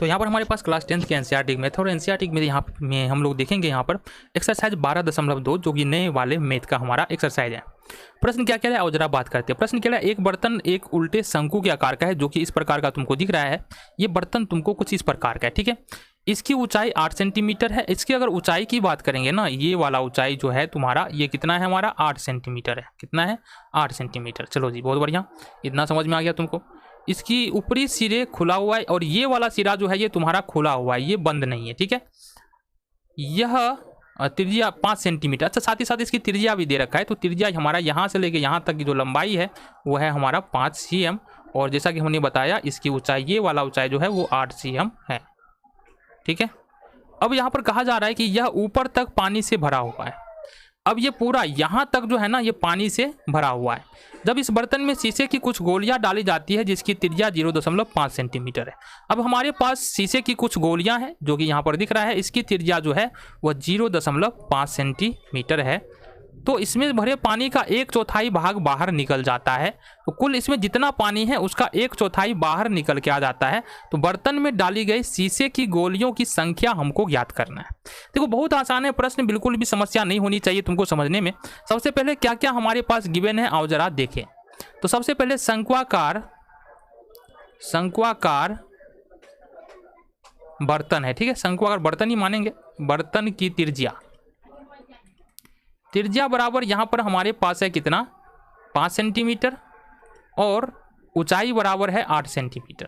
तो यहाँ पर हमारे पास क्लास 10th के एनसीईआरटी मैथ और एनसीईआरटी में यहाँ में हम लोग देखेंगे यहाँ पर एक्सरसाइज 12.2 जो कि नए वाले मैथ का हमारा एक्सरसाइज है। प्रश्न क्या कह रहा है और जरा बात करते हैं। प्रश्न कह रहा है एक बर्तन एक उल्टे शंकु के आकार का है जो कि इस प्रकार का तुमको दिख रहा है। ये बर्तन तुमको कुछ इस प्रकार का है, ठीक है। इसकी ऊंचाई 8 सेंटीमीटर है। इसकी अगर ऊंचाई की बात करेंगे ना, ये वाला ऊंचाई जो है तुम्हारा ये कितना है हमारा 8 सेंटीमीटर है। कितना है 8 सेंटीमीटर। चलो जी बहुत बढ़िया, इतना समझ में आ गया तुमको। इसकी ऊपरी सिरे खुला हुआ है और ये वाला सिरा जो है ये तुम्हारा खुला हुआ है, ये बंद नहीं है, ठीक है। यह त्रिज्या 5 सेंटीमीटर। अच्छा साथ ही साथ इसकी त्रिज्या भी दे रखा है, तो त्रिज्या हमारा यहाँ से लेके यहाँ तक की जो लंबाई है वो है हमारा 5 cm और जैसा कि हमने बताया इसकी ऊंचाई ये वाला ऊंचाई जो है वो 8 cm है, ठीक है। अब यहाँ पर कहा जा रहा है कि यह ऊपर तक पानी से भरा हुआ है। अब ये पूरा यहाँ तक जो है ना ये पानी से भरा हुआ है। जब इस बर्तन में शीशे की कुछ गोलियां डाली जाती है जिसकी त्रिज्या 0.5 सेंटीमीटर है। अब हमारे पास शीशे की कुछ गोलियां हैं जो कि यहाँ पर दिख रहा है, इसकी त्रिज्या जो है वह 0.5 सेंटीमीटर है। तो इसमें भरे पानी का 1/4 भाग बाहर निकल जाता है। तो कुल इसमें जितना पानी है उसका 1/4 बाहर निकल के आ जाता है। तो बर्तन में डाली गई शीशे की गोलियों की संख्या हमको ज्ञात करना है। देखो बहुत आसान है प्रश्न, बिल्कुल भी समस्या नहीं होनी चाहिए तुमको समझने में। सबसे पहले क्या क्या हमारे पास गिवन है आओ जरा देखें। तो सबसे पहले शंक्वाकार बर्तन है, ठीक है। शंक्वाकार बर्तन ही मानेंगे। बर्तन की त्रिज्या बराबर यहाँ पर हमारे पास है कितना 5 सेंटीमीटर और ऊंचाई बराबर है 8 सेंटीमीटर।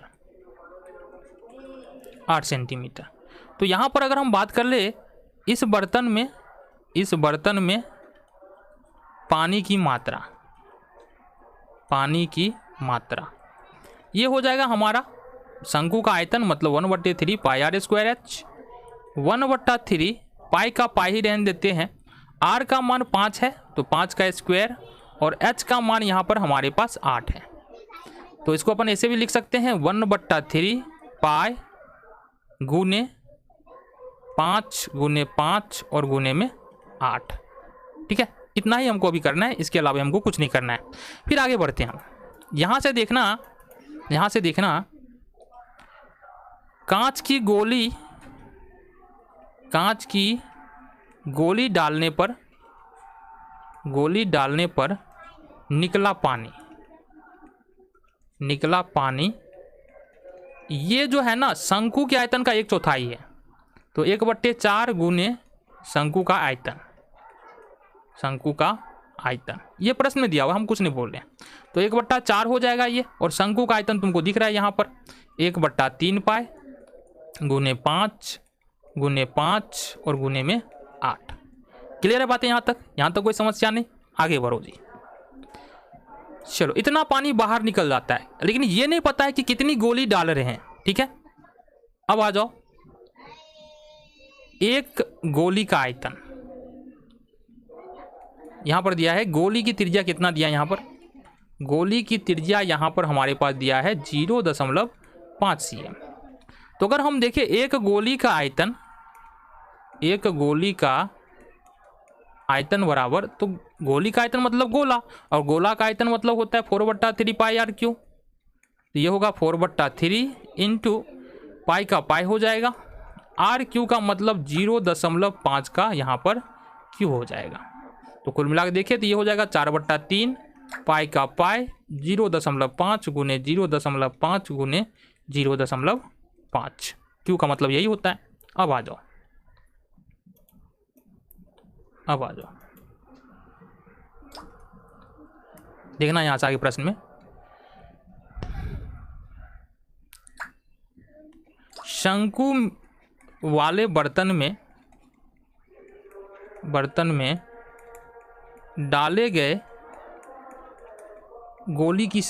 8 सेंटीमीटर। तो यहाँ पर अगर हम बात कर ले इस बर्तन में पानी की मात्रा ये हो जाएगा हमारा शंकु का आयतन मतलब 1/3 पाई आर स्क्वायर एच। 1/3 पाई का पाई ही रहने देते हैं। आर का मान 5 है तो 5 का स्क्वायर और एच का मान यहाँ पर हमारे पास 8 है। तो इसको अपन ऐसे भी लिख सकते हैं 1/3 पाई गुने 5 गुने 5 और गुने में 8, ठीक है। इतना ही हमको अभी करना है, इसके अलावा हमको कुछ नहीं करना है। फिर आगे बढ़ते हैं हम। यहाँ से देखना कांच की गोली डालने पर निकला पानी ये जो है ना शंकु के आयतन का 1/4 है। तो 1/4 गुने शंकु का आयतन ये प्रश्न में दिया हुआ, हम कुछ नहीं बोल रहे हैं। तो 1/4 हो जाएगा ये और शंकु का आयतन तुमको दिख रहा है यहाँ पर 1/3 पाई गुने 5 और गुने में 8। क्लियर है बातें यहाँ तक कोई समस्या नहीं। आगे बढ़ो जी। चलो इतना पानी बाहर निकल जाता है लेकिन ये नहीं पता है कि कितनी गोली डाल रहे हैं, ठीक है। अब आ जाओ एक गोली का आयतन यहाँ पर दिया है। गोली की त्रिज्या कितना दिया यहाँ पर? गोली की त्रिज्या यहाँ पर हमारे पास दिया है 0.5 cm। तो अगर हम देखें एक गोली का आयतन बराबर, तो गोली का आयतन मतलब गोला और गोला का आयतन मतलब होता है 4/3 पाई आर क्यू। तो ये होगा 4/3 इंटू पाई का पाई हो जाएगा, आर क्यू का मतलब 0.5 का यहाँ पर क्यू हो जाएगा। तो कुल मिला के देखिए तो ये हो जाएगा 4/3 पाई का पाई 0.5 गुने 0.5 गुने 0.5 क्यू का मतलब यही होता है। अब आ जाओ देखना यहाँ से आगे प्रश्न में शंकु वाले बर्तन में डाले गए गोली की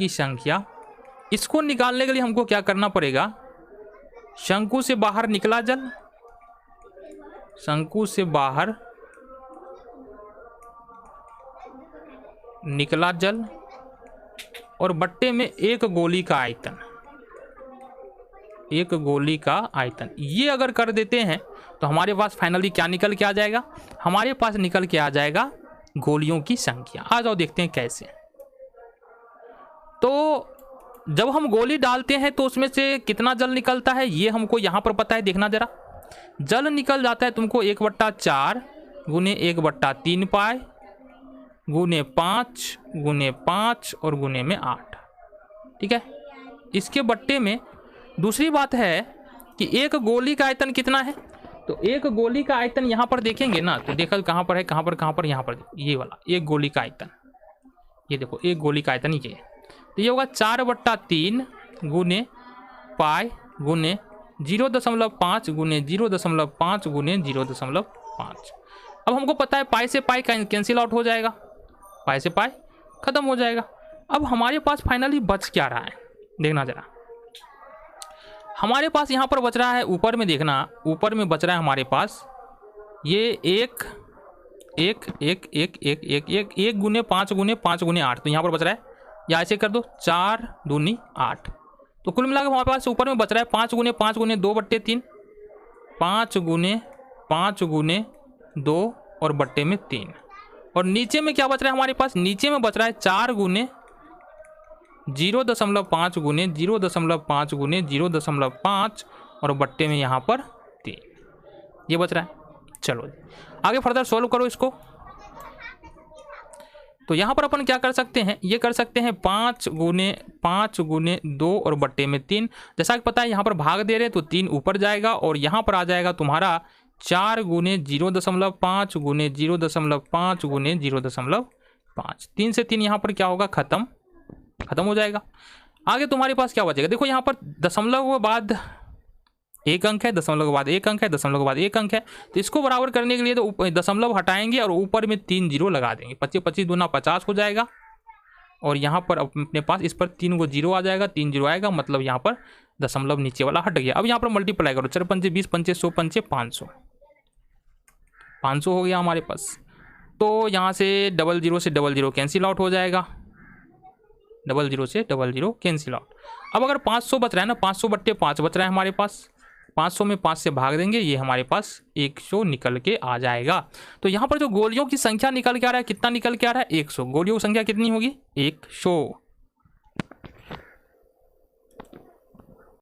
संख्या इसको निकालने के लिए हमको क्या करना पड़ेगा? शंकु से बाहर निकला जल और बट्टे में एक गोली का आयतन ये अगर कर देते हैं तो हमारे पास फाइनली क्या निकल के आ जाएगा? हमारे पास निकल के आ जाएगा गोलियों की संख्या। आ जाओ देखते हैं कैसे। तो जब हम गोली डालते हैं तो उसमें से कितना जल निकलता है ये हमको यहाँ पर पता है, देखना जरा। जल निकल जाता है तुमको 1/4 गुने 1/3 पाई गुने 5 गुने 5 और गुने में 8। ठीक है, इसके बट्टे में दूसरी बात है कि एक गोली का आयतन कितना है। तो एक गोली का आयतन यहाँ पर देखेंगे ना, तो देखो कहाँ पर है, कहाँ पर, यहाँ पर, ये वाला एक गोली का आयतन, ये देखो एक गोली का आयतन ये है। तो ये होगा 4/3 गुने पाई गुने 0.5 गुने 0.5 गुने 0.5। अब हमको पता है पाई से पाई कैंसिल आउट हो जाएगा, पाई से पाई खत्म हो जाएगा। अब हमारे पास फाइनली बच क्या रहा है, देखना जरा। हमारे पास यहाँ पर बच रहा है, ऊपर में देखना, ऊपर में बच रहा है हमारे पास ये 1 गुने 5 गुने 5 गुने 8। तो यहाँ पर बच रहा है, या ऐसे कर दो 4 दूनी 8। तो कुल मिलाकर हमारे पास ऊपर में बच रहा है 5 गुने 5 गुने 2/3, 5 गुने 5 गुने 2 और बट्टे में 3। और नीचे में क्या बच रहा है हमारे पास, नीचे में बच रहा है 4 गुने 0.5 गुने 0.5 गुने 0.5 और बट्टे में यहाँ पर 3, ये बच रहा है। चलो आगे फर्दर सॉल्व करो इसको। तो यहाँ पर अपन क्या कर सकते हैं, ये कर सकते हैं 5 गुने 2 और बट्टे में 3। जैसा कि पता है यहाँ पर भाग दे रहे तो 3 ऊपर जाएगा और यहाँ पर आ जाएगा तुम्हारा 4 गुने 0.5 गुने 0.5 गुने 0.5। 3 से 3 यहाँ पर क्या होगा, खत्म हो जाएगा। आगे तुम्हारे पास क्या बचेगा, देखो यहाँ पर दशमलव के बाद एक अंक है, दशमलव के बाद एक अंक है, दशमलव के बाद एक अंक है। तो इसको बराबर करने के लिए तो दशमलव हटाएंगे और ऊपर में 3 जीरो लगा देंगे। 25 25 दूना 50 हो जाएगा और यहाँ पर अपने पास इस पर 3 को जीरो आ जाएगा, 3 जीरो आएगा, मतलब यहाँ पर दशमलव नीचे वाला हट गया। अब यहाँ पर मल्टीप्लाई करो, 4 पंचे 20 पंचे 100 पंचे 500 हो गया हमारे पास। तो यहाँ से 00 से 00 कैंसिल आउट हो जाएगा, 00 से 00 कैंसिल आउट। अब अगर 500 बच रहा है ना, 500/5 बच रहा है हमारे पास, 500 में 5 से भाग देंगे, ये हमारे पास 100 निकल के आ जाएगा। तो यहाँ पर जो गोलियों की संख्या निकल के आ रहा है, कितना निकल के आ रहा है, 100। गोलियों की संख्या कितनी होगी, 100।